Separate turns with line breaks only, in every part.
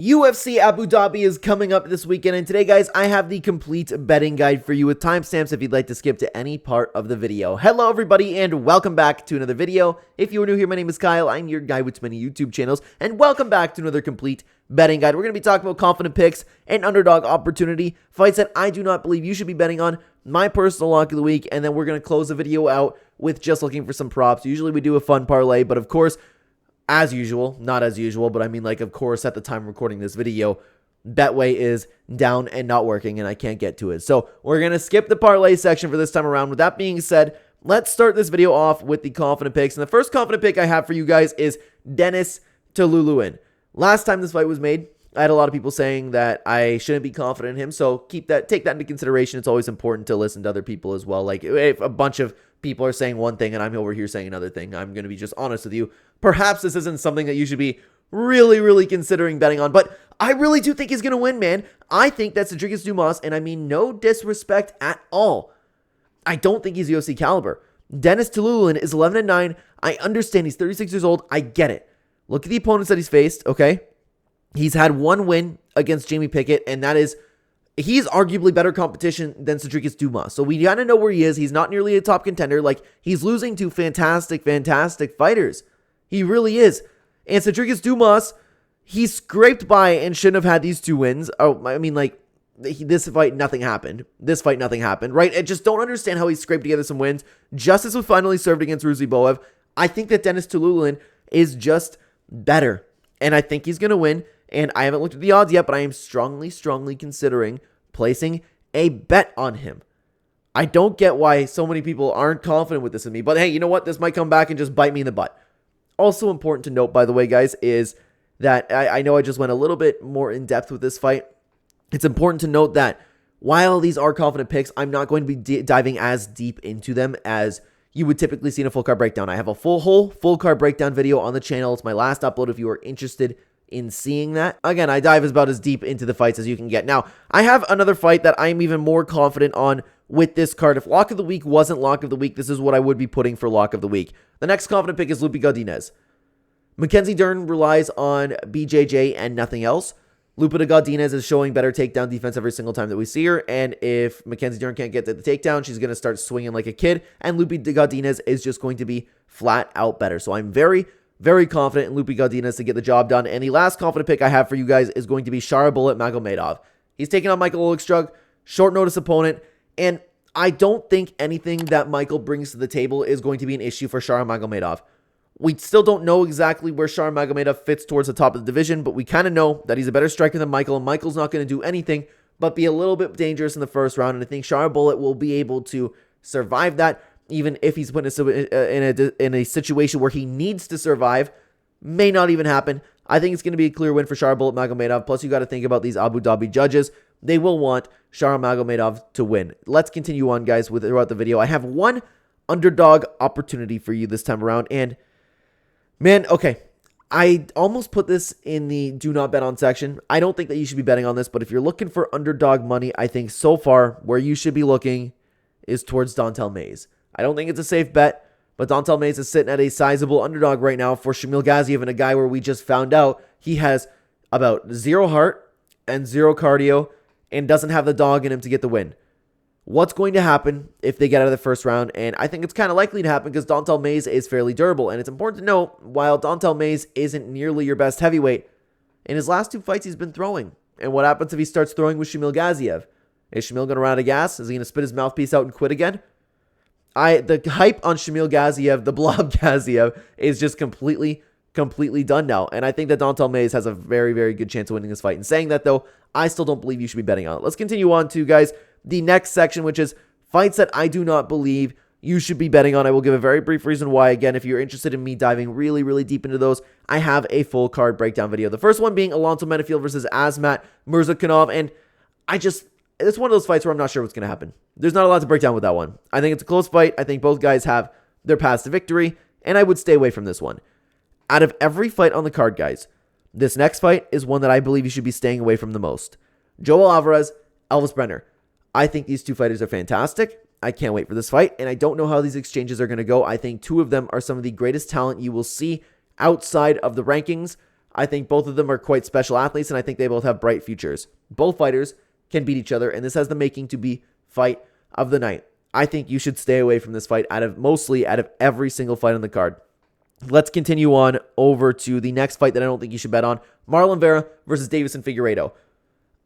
UFC Abu Dhabi is coming up this weekend, and today, guys, I have the complete betting guide for you with timestamps if you'd like to skip to any part of the video. Hello, everybody, and welcome back to another video. If you are new here, my name is Kyle. I'm your guy with many YouTube channels, and welcome back to another complete betting guide. We're going to be talking about confident picks and underdog opportunity, fights that I do not believe you should be betting on, my personal lock of the week, and then we're going to close the video out with just looking for some props. Usually we do a fun parlay, but of course, as usual, not as usual, but I mean, like, of course, at the time of recording this video, Betway is down and not working, and I can't get to it. So we're going to skip the parlay section for this time around. With that being said, let's start this video off with the confident picks. And the first confident pick I have for you guys is Dennis Tululuin. Last time this fight was made, I had a lot of people saying that I shouldn't be confident in him, so take that into consideration. It's always important to listen to other people as well. Like, if a bunch of people are saying one thing and I'm over here saying another thing, I'm going to be just honest with you. Perhaps this isn't something that you should be really considering betting on, but I really do think he's going to win, man. I think that's Cedric Dumas, and I mean no disrespect at all. I don't think he's UFC caliber. Dennis Tululuin is 11-9. I understand he's 36 years old. I get it. Look at the opponents that he's faced, okay? He's had one win against Jamie Pickett, and that is, he's arguably better competition than Cedric Dumas. So we gotta know where he is. He's not nearly a top contender. Like, he's losing to fantastic fighters. He really is. And Cedric Dumas, he's scraped by and shouldn't have had these two wins. Oh, I mean, like, this fight, nothing happened. Right? I just don't understand how he scraped together some wins. Justice was finally served against Ruzi Boev. I think that Dennis Tululuin is just better, and I think he's gonna win. And I haven't looked at the odds yet, but I am strongly considering placing a bet on him. I don't get why so many people aren't confident with this in me, but hey, you know what? This might come back and just bite me in the butt. Also important to note, by the way, guys, is that I know I just went a little bit more in depth with this fight. It's important to note that while these are confident picks, I'm not going to be diving as deep into them as you would typically see in a full card breakdown. I have a full card breakdown video on the channel. It's my last upload if you are interested in seeing that. Again, I dive about as deep into the fights as you can get. Now, I have another fight that I'm even more confident on with this card. If Lock of the Week wasn't Lock of the Week, this is what I would be putting for Lock of the Week. The next confident pick is Lupi Godinez. Mackenzie Dern relies on BJJ and nothing else. Lupi Godinez is showing better takedown defense every single time that we see her, and if Mackenzie Dern can't get to the takedown, she's going to start swinging like a kid, and Lupi Godinez is just going to be flat out better. So I'm very confident in Lupi Godinez to get the job done. And the last confident pick I have for you guys is going to be Nurmagomedov. He's taking on Michael Olekstrug, short notice opponent, and I don't think anything that Michael brings to the table is going to be an issue for Nurmagomedov. We still don't know exactly where Nurmagomedov fits towards the top of the division, but we kind of know that he's a better striker than Michael, and Michael's not going to do anything but be a little bit dangerous in the first round, and I think Bullet will be able to survive that. Even if he's put in a situation where he needs to survive, may not even happen. I think it's going to be a clear win for Nurmagomedov. Plus, you got to think about these Abu Dhabi judges. They will want Nurmagomedov to win. Let's continue on, guys, throughout the video. I have one underdog opportunity for you this time around. And, man, okay, I almost put this in the do not bet on section. I don't think that you should be betting on this, but if you're looking for underdog money, I think so far where you should be looking is towards Don'Tale Mayes. I don't think it's a safe bet, but Don'Tale Mayes is sitting at a sizable underdog right now for Shamil Gaziev, and a guy where we just found out he has about 0 heart and 0 cardio and doesn't have the dog in him to get the win. What's going to happen if they get out of the first round? And I think it's kind of likely to happen because Don'Tale Mayes is fairly durable. And it's important to note, while Don'Tale Mayes isn't nearly your best heavyweight, in his last 2 fights he's been throwing. And what happens if he starts throwing with Shamil Gaziev? Is Shamil going to run out of gas? Is he going to spit his mouthpiece out and quit again? The hype on Shamil Gaziev, the blob Gaziev, is just completely done now. And I think that Don'Tale Mayes has a very good chance of winning this fight. And saying that, though, I still don't believe you should be betting on it. Let's continue on to, guys, the next section, which is fights that I do not believe you should be betting on. I will give a very brief reason why. Again, if you're interested in me diving really deep into those, I have a full card breakdown video. The first one being Alonso Menafield versus Azmat Murzakanov. And it's one of those fights where I'm not sure what's going to happen. There's not a lot to break down with that one. I think it's a close fight. I think both guys have their paths to victory, and I would stay away from this one. Out of every fight on the card, guys, this next fight is one that I believe you should be staying away from the most. Joel Alvarez, Elvis Brenner. I think these two fighters are fantastic. I can't wait for this fight, and I don't know how these exchanges are going to go. I think two of them are some of the greatest talent you will see outside of the rankings. I think both of them are quite special athletes, and I think they both have bright futures. Both fighters can beat each other, and this has the making to be fight of the night. I think you should stay away from this fight mostly out of every single fight on the card. Let's continue on over to the next fight that I don't think you should bet on. Marlon Vera versus Deiveson Figueiredo.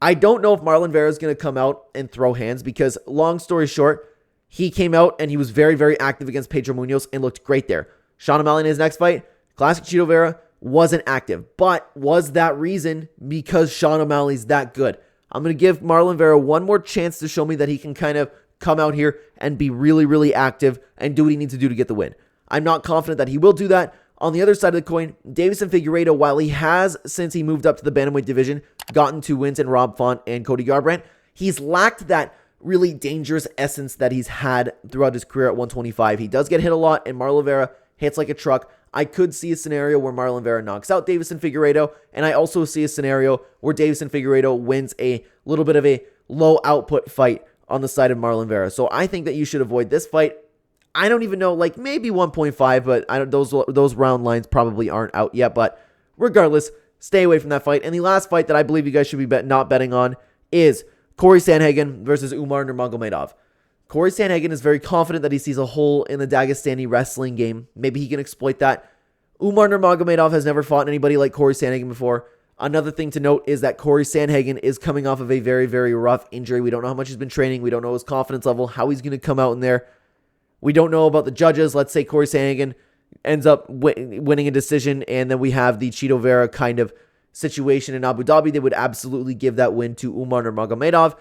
I don't know if Marlon Vera is going to come out and throw hands because, long story short, he came out and he was very, very active against Pedro Munoz and looked great there. Sean O'Malley in his next fight, classic Chito Vera, wasn't active. But was that reason because Sean O'Malley's that good? I'm going to give Marlon Vera one more chance to show me that he can kind of come out here and be really, really active and do what he needs to do to get the win. I'm not confident that he will do that. On the other side of the coin, Deiveson Figueiredo, while he has, since he moved up to the bantamweight division, gotten 2 wins in Rob Font and Cody Garbrandt, he's lacked that really dangerous essence that he's had throughout his career at 125. He does get hit a lot, and Marlon Vera hits like a truck. I could see a scenario where Marlon Vera knocks out Deiveson Figueiredo, and I also see a scenario where Deiveson Figueiredo wins a little bit of a low output fight on the side of Marlon Vera. So I think that you should avoid this fight. I don't even know, like maybe 1.5, but those round lines probably aren't out yet. But regardless, stay away from that fight. And the last fight that I believe you guys should be not betting on is Corey Sandhagen versus Umar Nurmagomedov. Corey Sandhagen is very confident that he sees a hole in the Dagestani wrestling game. Maybe he can exploit that. Umar Nurmagomedov has never fought anybody like Corey Sandhagen before. Another thing to note is that Corey Sandhagen is coming off of a very, very rough injury. We don't know how much he's been training. We don't know his confidence level, how he's going to come out in there. We don't know about the judges. Let's say Corey Sandhagen ends up winning a decision, and then we have the Chito Vera kind of situation in Abu Dhabi. They would absolutely give that win to Umar Nurmagomedov.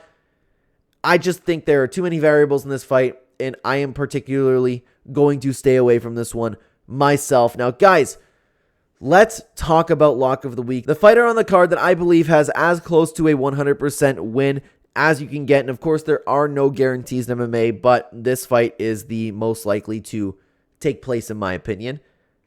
I just think there are too many variables in this fight, and I am particularly going to stay away from this one myself. Now, guys, let's talk about lock of the week. The fighter on the card that I believe has as close to a 100% win as you can get. And of course, there are no guarantees in MMA, but this fight is the most likely to take place, in my opinion.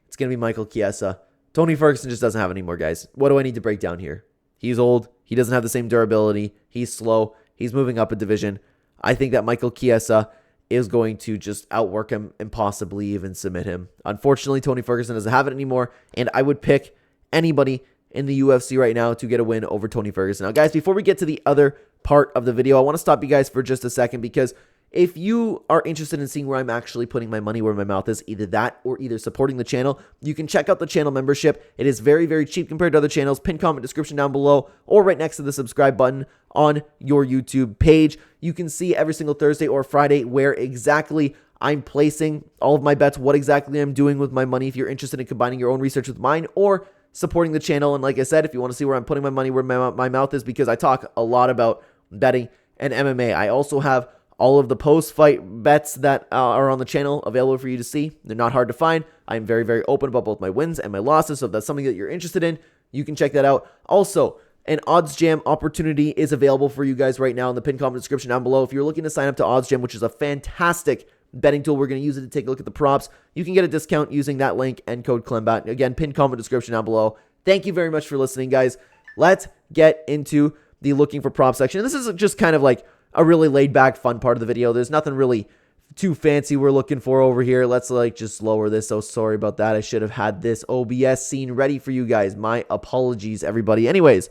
It's going to be Michael Chiesa. Tony Ferguson just doesn't have any more, guys. What do I need to break down here? He's old. He doesn't have the same durability. He's slow. He's moving up a division. I think that Michael Chiesa is going to just outwork him and possibly even submit him. Unfortunately, Tony Ferguson doesn't have it anymore, and I would pick anybody in the UFC right now to get a win over Tony Ferguson. Now, guys, before we get to the other part of the video, I want to stop you guys for just a second, because if you are interested in seeing where I'm actually putting my money where my mouth is, either that or either supporting the channel, you can check out the channel membership. It is very, very cheap compared to other channels. Pinned comment description down below or right next to the subscribe button on your YouTube page. You can see every single Thursday or Friday where exactly I'm placing all of my bets, what exactly I'm doing with my money. If you're interested in combining your own research with mine or supporting the channel. And like I said, if you want to see where I'm putting my money where my mouth is, because I talk a lot about betting and MMA. I also have all of the post-fight bets that are on the channel available for you to see. They're not hard to find. I'm very, very open about both my wins and my losses. So if that's something that you're interested in, you can check that out. Also, an OddsJam opportunity is available for you guys right now in the pinned comment description down below. If you're looking to sign up to OddsJam, which is a fantastic betting tool, we're going to use it to take a look at the props. You can get a discount using that link and code Clenbat. Again, pinned comment description down below. Thank you very much for listening, guys. Let's get into the looking for prop section. This is just kind of like a really laid back, fun part of the video. There's nothing really too fancy we're looking for over here. Let's just lower this. So sorry about that. I should have had this OBS scene ready for you guys. My apologies, everybody. Anyways,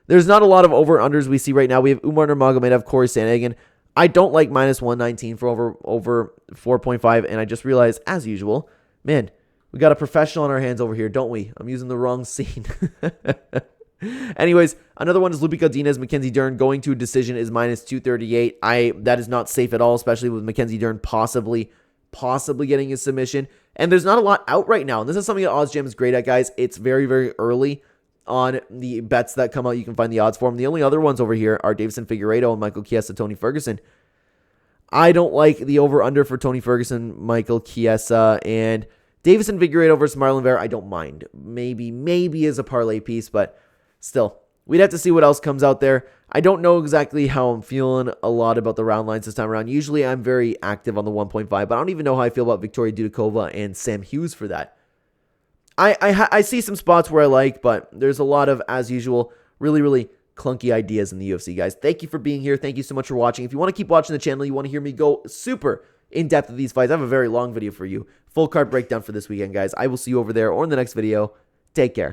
there's not a lot of over-unders we see right now. We have Umar Nurmagomedov, Corey Sandhagen. I don't like minus 119 for over 4.5. And I just realized, as usual, man, we got a professional on our hands over here, don't we? I'm using the wrong scene. Anyways, another one is Lupi Godinez, Mackenzie Dern going to a decision is minus 238. That is not safe at all, especially with Mackenzie Dern possibly getting a submission. And there's not a lot out right now. And this is something that OddsJam is great at, guys. It's very, very early on the bets that come out. You can find the odds for them. The only other ones over here are Deiveson Figueiredo and Michael Chiesa, Tony Ferguson. I don't like the over-under for Tony Ferguson, Michael Chiesa, and Deiveson Figueiredo versus Marlon Vera. I don't mind. Maybe as a parlay piece, but still, we'd have to see what else comes out there. I don't know exactly how I'm feeling a lot about the round lines this time around. Usually I'm very active on the 1.5, but I don't even know how I feel about Victoria Dudikova and Sam Hughes for that. I see some spots where I like, but there's a lot of, as usual, really, really clunky ideas in the UFC, guys. Thank you for being here. Thank you so much for watching. If you want to keep watching the channel, you want to hear me go super in-depth of these fights, I have a very long video for you. Full card breakdown for this weekend, guys. I will see you over there or in the next video. Take care.